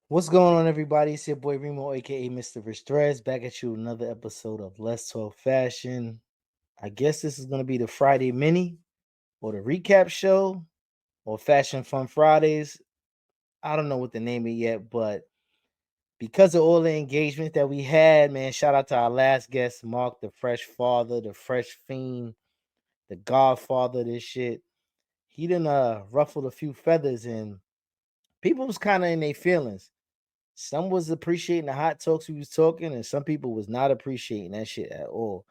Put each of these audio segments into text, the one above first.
What's going on, everybody? It's your boy Remo, aka Mr. Rich Threads, back at you with another episode of Let's Talk Fashion. I guess this is going to be the Friday mini or the recap show or Fashion Fun Fridays. I don't know what to name it yet, but because of all the engagement that we had, man, shout out to our last guest, Mark, the Fresh Father, the Fresh Fiend, the Godfather, of this shit. He done ruffled a few feathers and people was kind of in their feelings. Some was appreciating the hot talks we was talking, and some people was not appreciating that shit at all.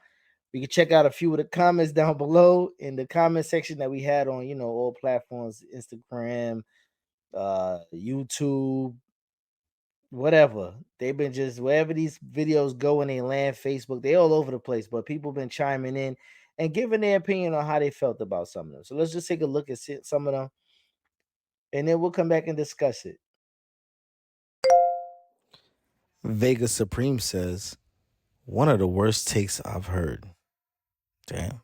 We can check out a few of the comments down below in the comment section that we had on, all platforms, Instagram, YouTube, whatever. They've been just wherever these videos go and they land, Facebook, they all over the place. But people been chiming in and giving their opinion on how they felt about some of them. So let's just take a look at some of them, and then we'll come back and discuss it. Vega Supreme says, one of the worst takes I've heard. Damn.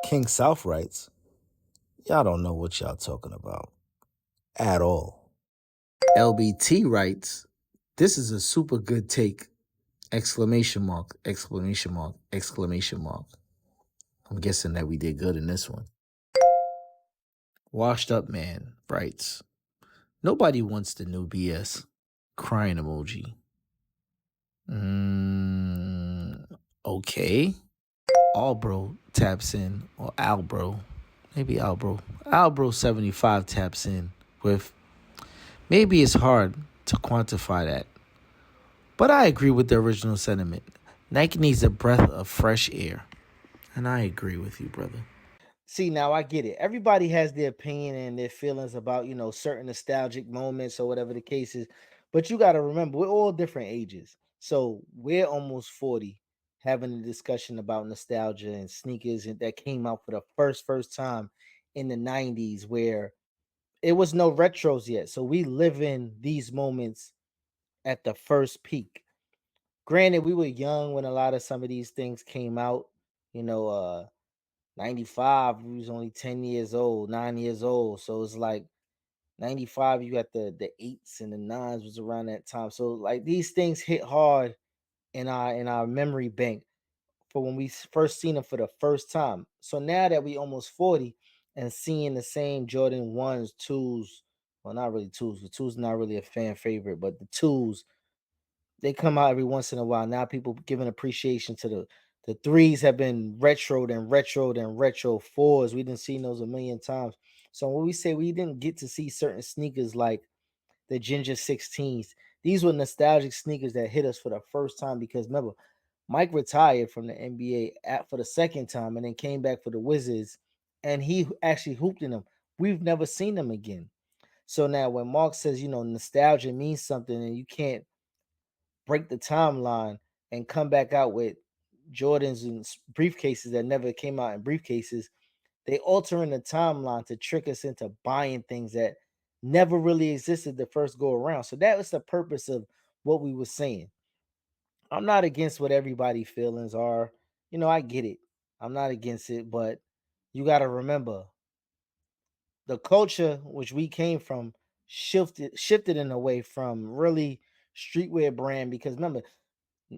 King South writes, y'all don't know what y'all talking about at all. LBT writes, this is a super good take. Exclamation mark, exclamation mark, exclamation mark. I'm guessing that we did good in this one. Washed Up Man writes, nobody wants the new BS. Crying emoji. Okay. Albro taps in, or Albro, maybe Albro. Albro75 taps in with, maybe it's hard to quantify that, but I agree with the original sentiment. Nike needs a breath of fresh air. And I agree with you, brother. See, now I get it. Everybody has their opinion and their feelings about, certain nostalgic moments or whatever the case is. But you got to remember, we're all different ages. So we're almost 40 having a discussion about nostalgia and sneakers that came out for the first time in the 90s where it was no retros yet. So we live in these moments at the first peak. Granted, we were young when a lot of some of these things came out. You know, 95, we was only 10 years old, 9 years old. So it's like 95, you got the eights and the nines was around that time. So like these things hit hard in our memory bank for when we first seen them for the first time. So now that we almost 40 and seeing the same Jordan ones, twos, well, not really twos, the twos not really a fan favorite, but the twos, they come out every once in a while. Now people giving appreciation to the threes have been retroed and retroed and retro fours. We didn't see those a million times. So when we say we didn't get to see certain sneakers like the Ginger 16s, these were nostalgic sneakers that hit us for the first time because remember, Mike retired from the NBA for the second time and then came back for the Wizards, and he actually hooped in them. We've never seen them again. So now when Mark says, nostalgia means something and you can't break the timeline and come back out with Jordans and briefcases that never came out in briefcases, they altering the timeline to trick us into buying things that never really existed the first go around. So that was the purpose of what we were saying. I'm not against what everybody's feelings are. I get it. I'm not against it, but you got to remember the culture which we came from shifted in a way from really streetwear brand because remember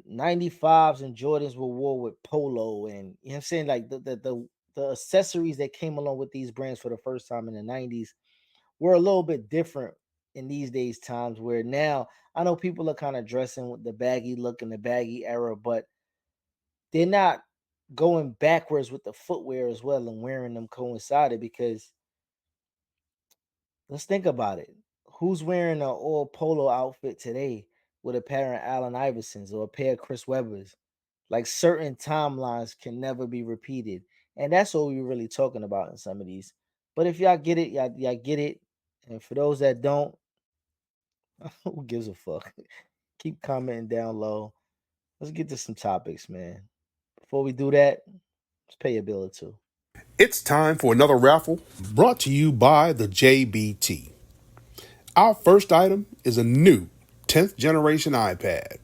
95s and Jordans were wore with polo and you know what I'm saying like the accessories that came along with these brands for the first time in the 90s were a little bit different in these days times where now I know people are kind of dressing with the baggy look and the baggy era, but they're not going backwards with the footwear as well and wearing them coincided because let's think about it. Who's wearing an all polo outfit today with a pair of Allen Iversons or a pair of Chris Webbers? Like certain timelines can never be repeated. And that's what we were really talking about in some of these. But if y'all get it, y'all get it. And for those that don't, who gives a fuck? Keep commenting down low. Let's get to some topics, man. Before we do that, let's pay a bill or two. It's time for another raffle brought to you by the JBT. Our first item is a new 10th generation iPad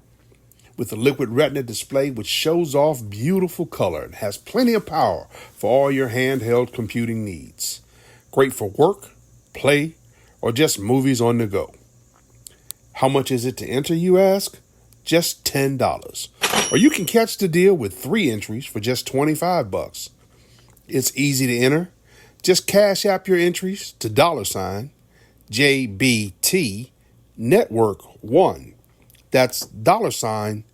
with a liquid retina display which shows off beautiful color and has plenty of power for all your handheld computing needs. Great for work, play, or just movies on the go. How much is it to enter, you ask? Just $10. Or you can catch the deal with 3 entries for just 25 bucks. It's easy to enter. Just cash app your entries to $ JBT Network 1. That's $JBT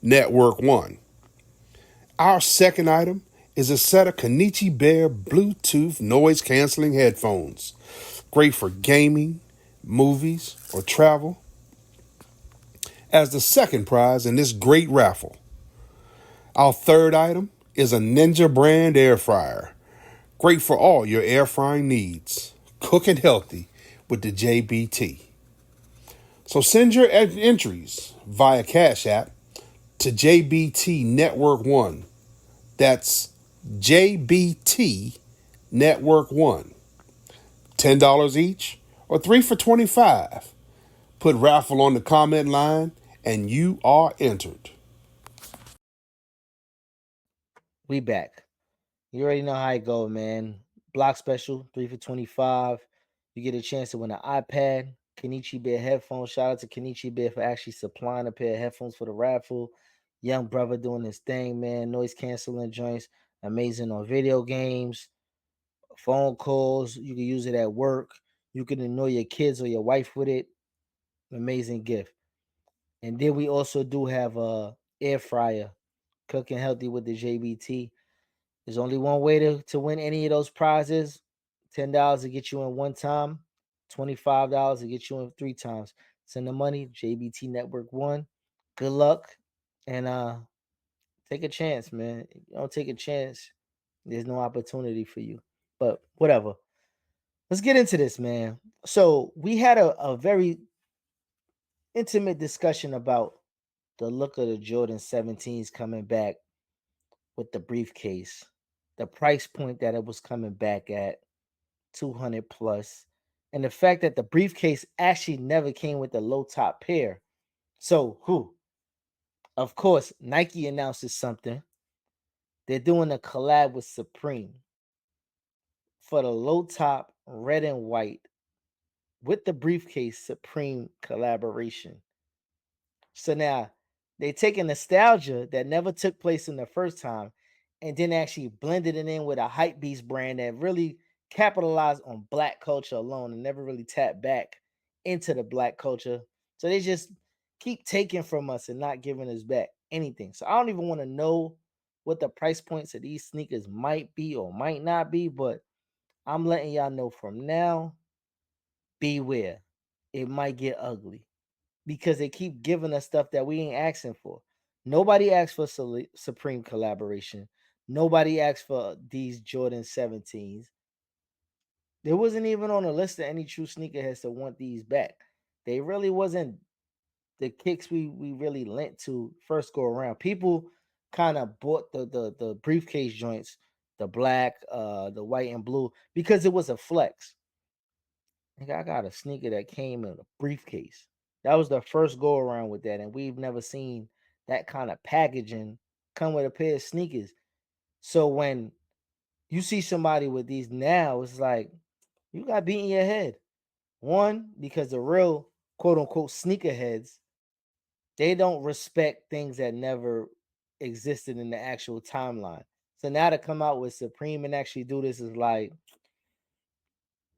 Network 1. Our second item is a set of Kenichi Bear Bluetooth noise canceling headphones. Great for gaming, movies, or travel. As the second prize in this great raffle, our third item is a Ninja brand air fryer. Great for all your air frying needs. Cooking healthy with the JBT. So send your entries via Cash App to JBT Network 1. That's JBT Network 1. $10 each or 3 for 25. Put raffle on the comment line and you are entered. We back. You already know how it go, man. Block special, 3 for 25. You get a chance to win an iPad, Kenichi Bear headphones. Shout out to Kenichi Bear for actually supplying a pair of headphones for the raffle. Young brother doing his thing, man. Noise canceling joints. Amazing on video games, phone calls. You can use it at work. You can annoy your kids or your wife with it. Amazing gift. And then we also do have a air fryer, cooking healthy with the JBT. There's only one way to win any of those prizes. $10 to get you in one time, $25 to get you in 3 times. Send the money, JBT Network 1. Good luck. And take a chance, man. If you don't take a chance, there's no opportunity for you. But whatever. Let's get into this, man. So we had a very intimate discussion about the look of the Jordan 17s coming back with the briefcase, the price point that it was coming back at, 200 plus, and the fact that the briefcase actually never came with the low top pair. So, who? Of course, Nike announces something. They're doing a collab with Supreme for the low top red and white with the briefcase Supreme collaboration. So now they take a nostalgia that never took place in the first time and then actually blended it in with a hype beast brand that really capitalized on black culture alone and never really tapped back into the black culture. So they just keep taking from us and not giving us back anything. So I don't even want to know what the price points of these sneakers might be or might not be, but I'm letting y'all know from now, beware. It might get ugly because they keep giving us stuff that we ain't asking for. Nobody asked for Supreme collaboration. Nobody asked for these Jordan 17s. There wasn't even on the list of any true sneakerheads to want these back. They really wasn't the kicks we really lent to first go around. People kind of bought the briefcase joints, the black, the white and blue, because it was a flex. I got a sneaker that came in a briefcase. That was the first go around with that, and we've never seen that kind of packaging come with a pair of sneakers. So when you see somebody with these now, it's like you got beat in your head. One, because the real quote unquote sneakerheads, they don't respect things that never existed in the actual timeline. So now to come out with Supreme and actually do this is like,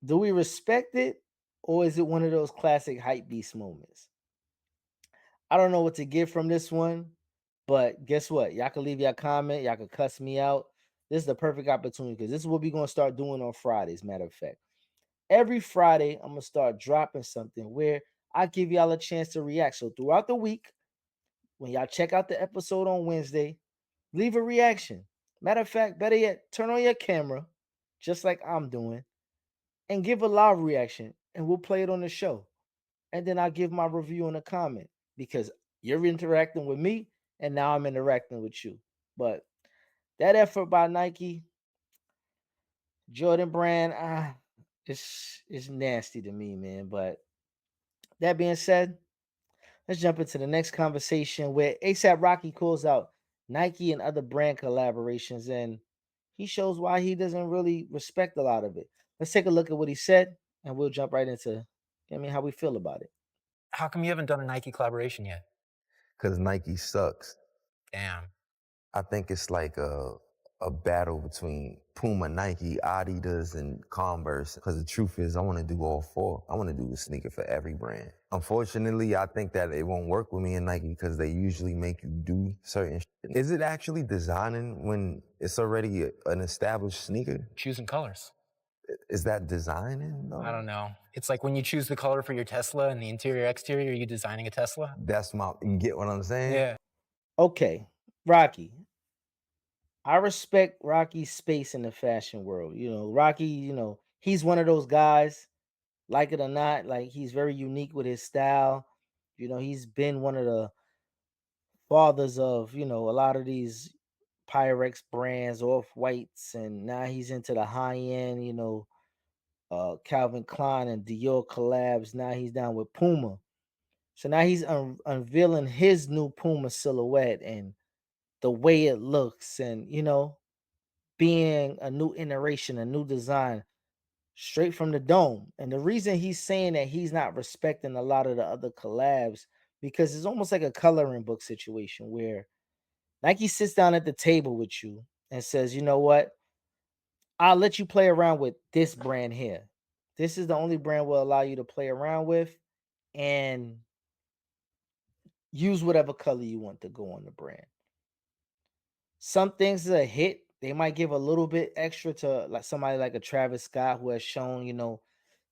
do we respect it? Or is it one of those classic hype beast moments? I don't know what to get from this one, but guess what? Y'all can leave your comment. Y'all can cuss me out. This is the perfect opportunity because this is what we're going to start doing on Fridays. Matter of fact, every Friday, I'm going to start dropping something where I give y'all a chance to react. So throughout the week, when y'all check out the episode on Wednesday, leave a reaction. Matter of fact, better yet, turn on your camera, just like I'm doing, and give a live reaction, and we'll play it on the show. And then I'll give my review in a comment because you're interacting with me and now I'm interacting with you. But that effort by Nike, Jordan Brand, it's nasty to me, man. But that being said, let's jump into the next conversation where ASAP Rocky calls out Nike and other brand collaborations and he shows why he doesn't really respect a lot of it. Let's take a look at what he said and we'll jump right into I mean, how we feel about it. How come you haven't done a Nike collaboration yet? Because Nike sucks. Damn. I think it's like a battle between Puma, Nike, Adidas, and Converse. Because the truth is, I want to do all four. I want to do a sneaker for every brand. Unfortunately, I think that it won't work with me and Nike because they usually make you do certain shit. Is it actually designing when it's already an established sneaker? Choosing colors. Is that designing? No. I don't know. It's like when you choose the color for your Tesla and the interior, exterior, are you designing a Tesla? You get what I'm saying? Yeah. Okay, Rocky. I respect Rocky's space in the fashion world. Rocky, he's one of those guys, like it or not, like he's very unique with his style. He's been one of the fathers of, a lot of these Pyrex brands, off whites, and now he's into the high end, Calvin Klein and Dior collabs. Now he's down with Puma. So now he's unveiling his new Puma silhouette and the way it looks, and being a new iteration, a new design straight from the dome. And the reason he's saying that he's not respecting a lot of the other collabs, because it's almost like a coloring book situation where Nike sits down at the table with you and says, you know what? I'll let you play around with this brand here. This is the only brand we'll allow you to play around with, and use whatever color you want to go on the brand. Some things are a hit. They might give a little bit extra to like somebody like a Travis Scott who has shown,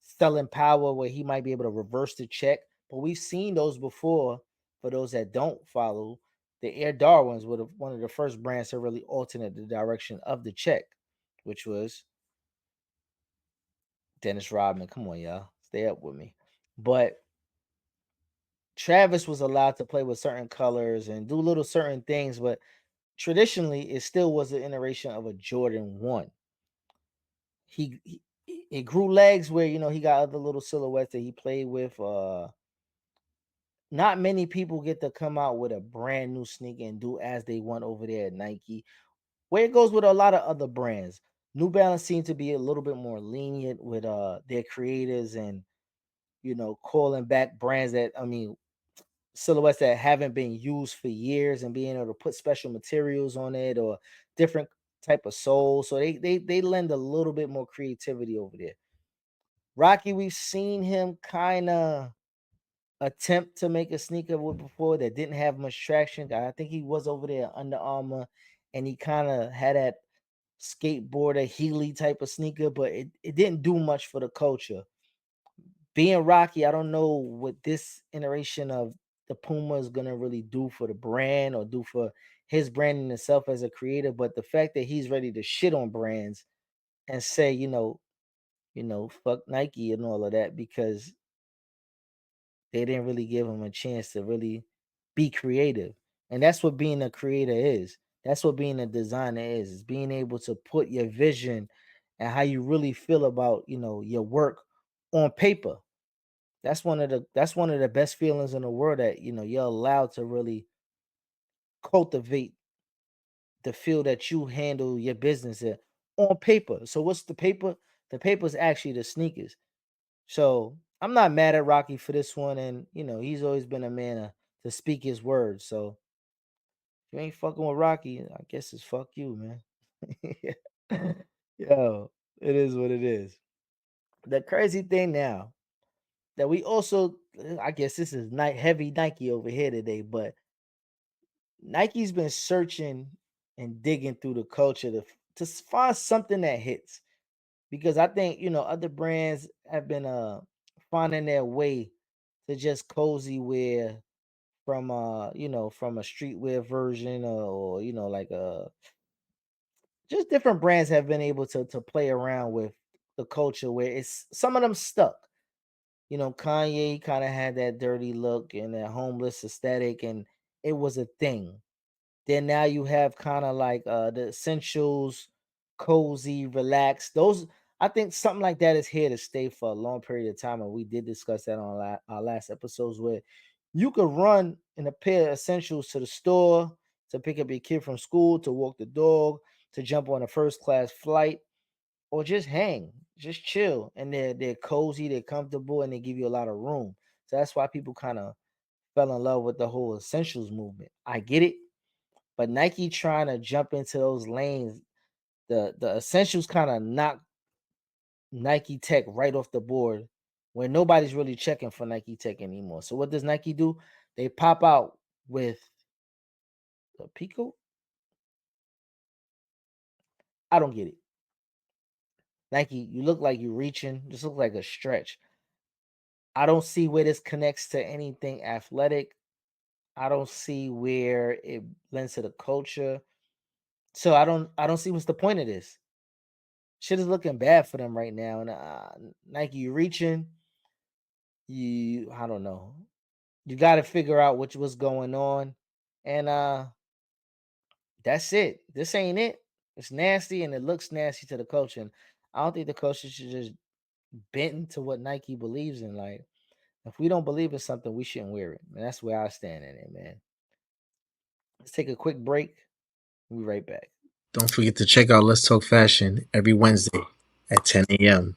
selling power where he might be able to reverse the check. But we've seen those before. For those that don't follow, the Air Darwins were one of the first brands to really alternate the direction of the check, which was Dennis Rodman. Come on, y'all. Stay up with me. But Travis was allowed to play with certain colors and do little certain things, but traditionally it still was an iteration of a Jordan 1. He it grew legs where he got other little silhouettes that he played with. Not many people get to come out with a brand new sneaker and do as they want over there at Nike. Where it goes with a lot of other brands. New Balance seemed to be a little bit more lenient with their creators and calling back brands that silhouettes that haven't been used for years and being able to put special materials on it or different type of soles. So they lend a little bit more creativity over there. Rocky, we've seen him kind of attempt to make a sneaker with before that didn't have much traction. I think he was over there at Under Armour and he kind of had that skateboarder Healy type of sneaker, but it didn't do much for the culture. Being Rocky, I don't know what this iteration of the Puma is gonna really do for the brand or do for his brand in itself as a creator. But the fact that he's ready to shit on brands and say, fuck Nike and all of that because they didn't really give him a chance to really be creative. And that's what being a creator is. That's what being a designer is being able to put your vision and how you really feel about, your work on paper. That's one of the best feelings in the world that you're allowed to really cultivate the feel that you handle your business in on paper. So what's the paper? The paper is actually the sneakers. So I'm not mad at Rocky for this one, and he's always been a man to speak his words. So if you ain't fucking with Rocky, I guess it's fuck you, man. Yo, it is what it is. The crazy thing now that we also, I guess this is heavy Nike over here today, but Nike's been searching and digging through the culture to find something that hits. Because I think, other brands have been finding their way to just cozy wear from from a streetwear version or like a just different brands have been able to play around with the culture where it's some of them stuck. Kanye kind of had that dirty look and that homeless aesthetic, and it was a thing. Then now you have kind of like the essentials, cozy, relaxed. Those I think something like that is here to stay for a long period of time, and we did discuss that on our last episodes where you could run in a pair of essentials to the store to pick up your kid from school, to walk the dog, to jump on a first class flight, or just hang, just chill, and they're cozy, they're comfortable, and they give you a lot of room. So that's why people kind of fell in love with the whole essentials movement. I get it, but Nike trying to jump into those lanes, the essentials kind of knock Nike Tech right off the board, where nobody's really checking for Nike Tech anymore. So what does Nike do? They pop out with the Pico. I don't get it. Nike, you look like you're reaching. Just look like a stretch. I don't see where this connects to anything athletic. I don't see where it lends to the culture. So I don't see what's the point of this. Shit is looking bad for them right now. And Nike, you reaching. I don't know. You got to figure out what's going on, and that's it. This ain't it. It's nasty, and it looks nasty to the culture. And I don't think the culture should just bend to what Nike believes in. Like, if we don't believe in something, we shouldn't wear it. And that's where I stand in it, man. Let's take a quick break. We'll be right back. Don't forget to check out Let's Talk Fashion every Wednesday at 10 a.m.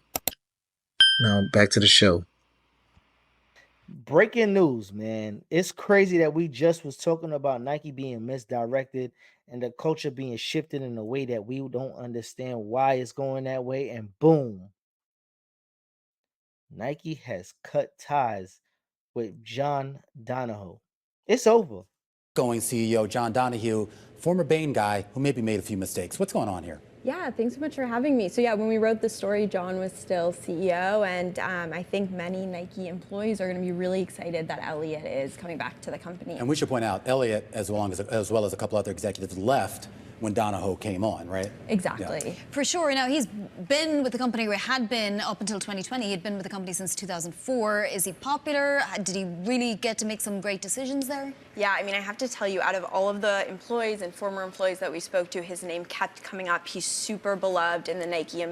Now back to the show. Breaking news, man. It's crazy that we just was talking about Nike being misdirected and the culture being shifted in a way that we don't understand why it's going that way. And boom, Nike has cut ties with John Donahoe. It's over. Going CEO John Donahoe, former Bain guy who maybe made a few mistakes. What's going on here? Yeah, thanks so much for having me. So yeah, when we wrote the story, John was still CEO, and I think many Nike employees are going to be really excited that Elliot is coming back to the company. And we should point out, Elliot, as well as a couple other executives, left when Donahoe came on, right? Exactly. Yeah. For sure. Now, he's been with the company, or had been up until 2020. He'd been with the company since 2004. Is he popular? Did he really get to make some great decisions there? Yeah, I mean, I have to tell you, out of all of the employees and former employees that we spoke to, his name kept coming up. He's super beloved in the Nike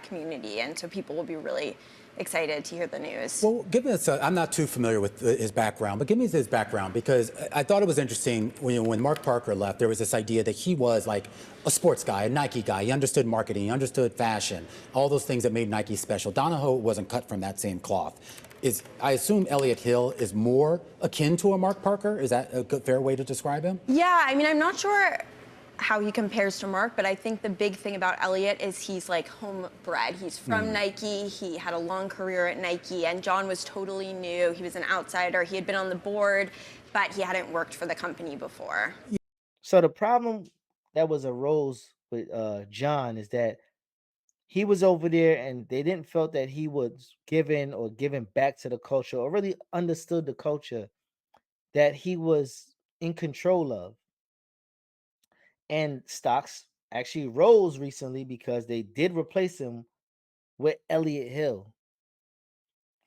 community, and so people will be really excited to hear the news. Well, give us I'm not too familiar with his background, but give me his background, because I thought it was interesting when Mark Parker left, there was this idea that he was like a sports guy, a Nike guy. He understood marketing, he understood fashion, all those things that made Nike special. Donahoe wasn't cut from that same cloth. I assume Elliot Hill is more akin to a Mark Parker? Is that a good, fair way to describe him? Yeah, I mean, I'm not sure how he compares to Mark, but I think the big thing about Elliot is he's like homebred. He's from Nike, he had a long career at Nike, and John was totally new. He was an outsider. He had been on the board, but he hadn't worked for the company before. So the problem that arose with John is that he was over there and they didn't felt that he was giving back to the culture or really understood the culture that he was in control of. And stocks actually rose recently because they did replace him with Elliot Hill.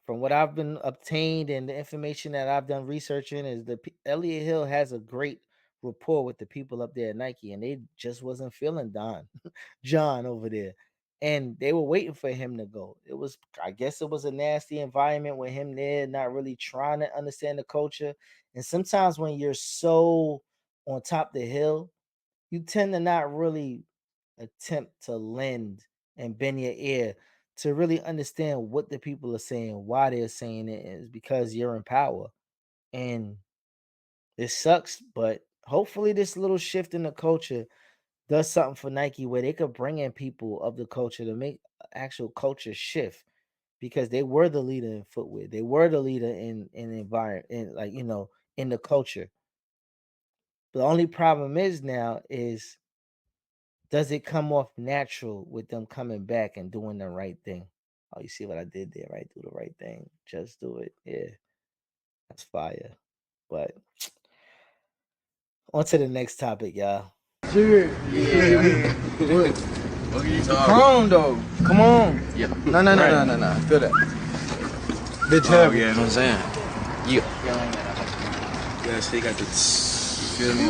From what I've been obtained and the information that I've done researching is Elliot Hill has a great rapport with the people up there at Nike, and they just wasn't feeling John over there. And they were waiting for him to go. I guess it was a nasty environment with him there, not really trying to understand the culture. And sometimes when you're so on top of the hill, you tend to not really attempt to lend and bend your ear to really understand what the people are saying, why they're saying it, is because you're in power. And it sucks, but hopefully this little shift in the culture does something for Nike where they could bring in people of the culture to make actual culture shift, because they were the leader in footwear. They were the leader in environment, in the culture. The only problem is now is, does it come off natural with them coming back and doing the right thing? Oh, you see what I did there, right? Do the right thing. Just do it. Yeah. That's fire. But on to the next topic, y'all. Sure. Yeah. What are you talking? Come on, though. Come on. Yeah. No. Feel that. Bitch heavy. Yeah, you know what I'm saying? Yeah, so you got the, you feel me?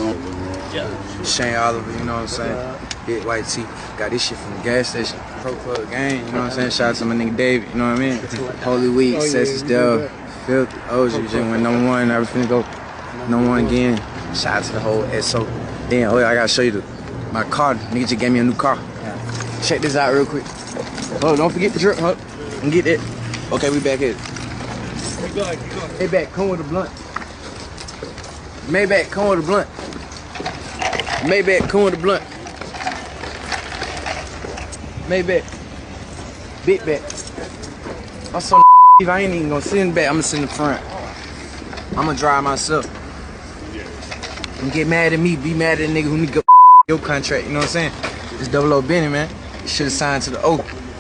Yeah. Shane Oliver, you know what I'm saying? Hit White Tee. Got this shit from the gas station. Pro Club Gang, you know what I'm saying? Shout out to my nigga David, you know what I mean? Holy Week, Sessions Dell, Filthy, OG, just went number one. I was finna go number one again. Shout out to the whole SO. Damn, I gotta show you my car. Nigga just gave me a new car. Check this out real quick. Oh, don't forget the drip, huh? And get it. Okay, we back here. Maybach, come with a blunt. Maybach, come with a blunt. Maybach, come with a blunt. Maybach. Big back. I'm so if I ain't even gonna sit in the back, I'm gonna sit in the front. I'm gonna drive myself. Don't get mad at me, be mad at a nigga who need to your contract, you know what I'm saying? It's Double O Benny, man. You should have signed to the O.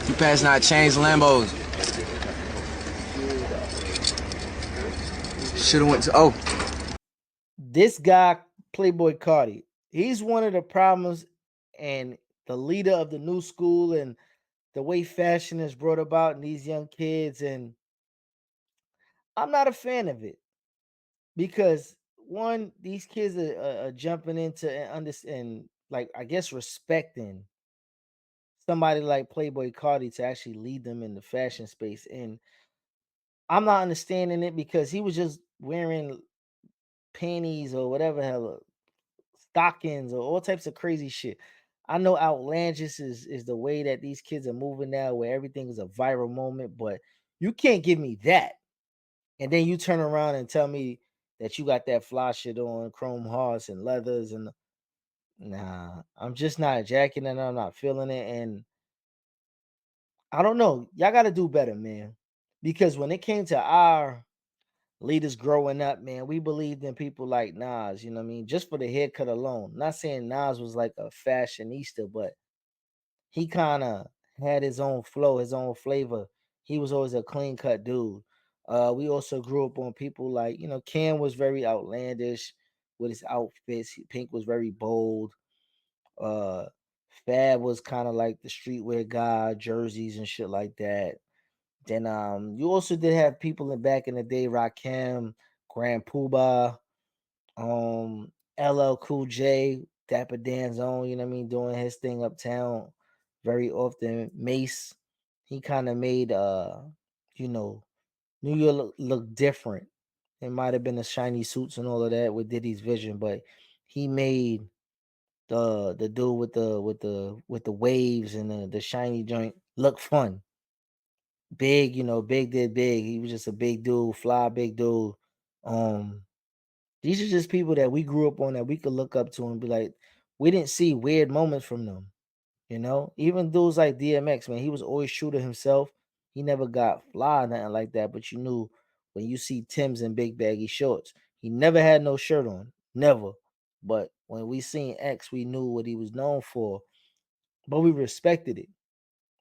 You passing out chains and Lambos. Should have went to O. This guy, Playboy Carti, he's one of the problems and the leader of the new school and the way fashion is brought about in these young kids. And I'm not a fan of it because one, these kids are jumping into and understand, like, I guess, respecting somebody like Playboy Carti to actually lead them in the fashion space. And I'm not understanding it because he was just wearing panties or whatever hell, stockings or all types of crazy shit. I know outlandish is the way that these kids are moving now, where everything is a viral moment, but you can't give me that. And then you turn around and tell me that you got that fly shit on, chrome hearts and leathers, and nah, I'm just not jacking it. I'm not feeling it, and I don't know. Y'all got to do better, man. Because when it came to our leaders growing up, man, we believed in people like Nas, you know what I mean? Just for the haircut alone. Not saying Nas was like a fashionista, but he kind of had his own flow, his own flavor. He was always a clean cut dude. We also grew up on people like, Cam was very outlandish with his outfits. Pink was very bold. Uh Fab was kind of like the streetwear guy, jerseys and shit like that. Then you also did have people in back in the day, Rakim, Grand Poobah, LL Cool J, Dapper Dan's own, you know what I mean, doing his thing uptown very often. Mace, he kind of made you know, New York look different. It might have been the shiny suits and all of that with Diddy's vision, but he made the dude with the waves and the shiny joint look fun. Big, Big did big. He was just a big dude, fly big dude. Um, these are just people that we grew up on that we could look up to and be like, we didn't see weird moments from them. Even dudes like DMX, man, he was always true to himself. He never got fly, nothing like that. But you knew when you see Tim's in big baggy shorts, he never had no shirt on, never. But when we seen X, we knew what he was known for, but we respected it.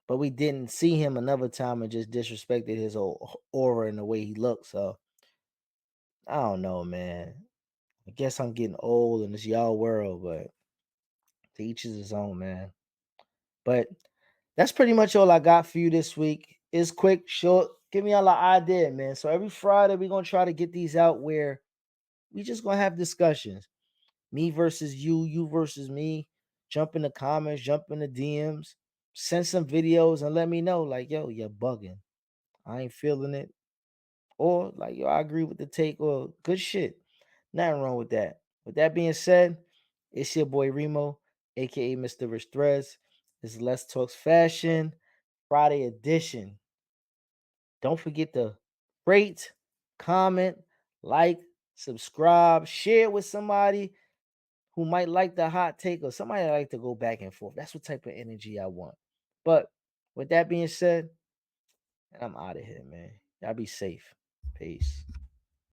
But we didn't see him another time and just disrespected his whole aura and the way he looked. So I don't know, man. I guess I'm getting old and it's y'all world, but to each is his own, man. But that's pretty much all I got for you this week. It's quick, short. Give me all an idea, man. So every Friday we're gonna try to get these out where we just gonna have discussions. Me versus you, you versus me. Jump in the comments, jump in the DMs, send some videos and let me know. Like, yo, you're bugging. I ain't feeling it. Or like, yo, I agree with the take, or good shit. Nothing wrong with that. With that being said, it's your boy Remo, aka Mr. Rich Threads. This is Let's Talks Fashion Friday edition. Don't forget to rate, comment, like, subscribe, share with somebody who might like the hot take or somebody that like to go back and forth. That's what type of energy I want. But with that being said, I'm out of here, man. Y'all be safe. Peace.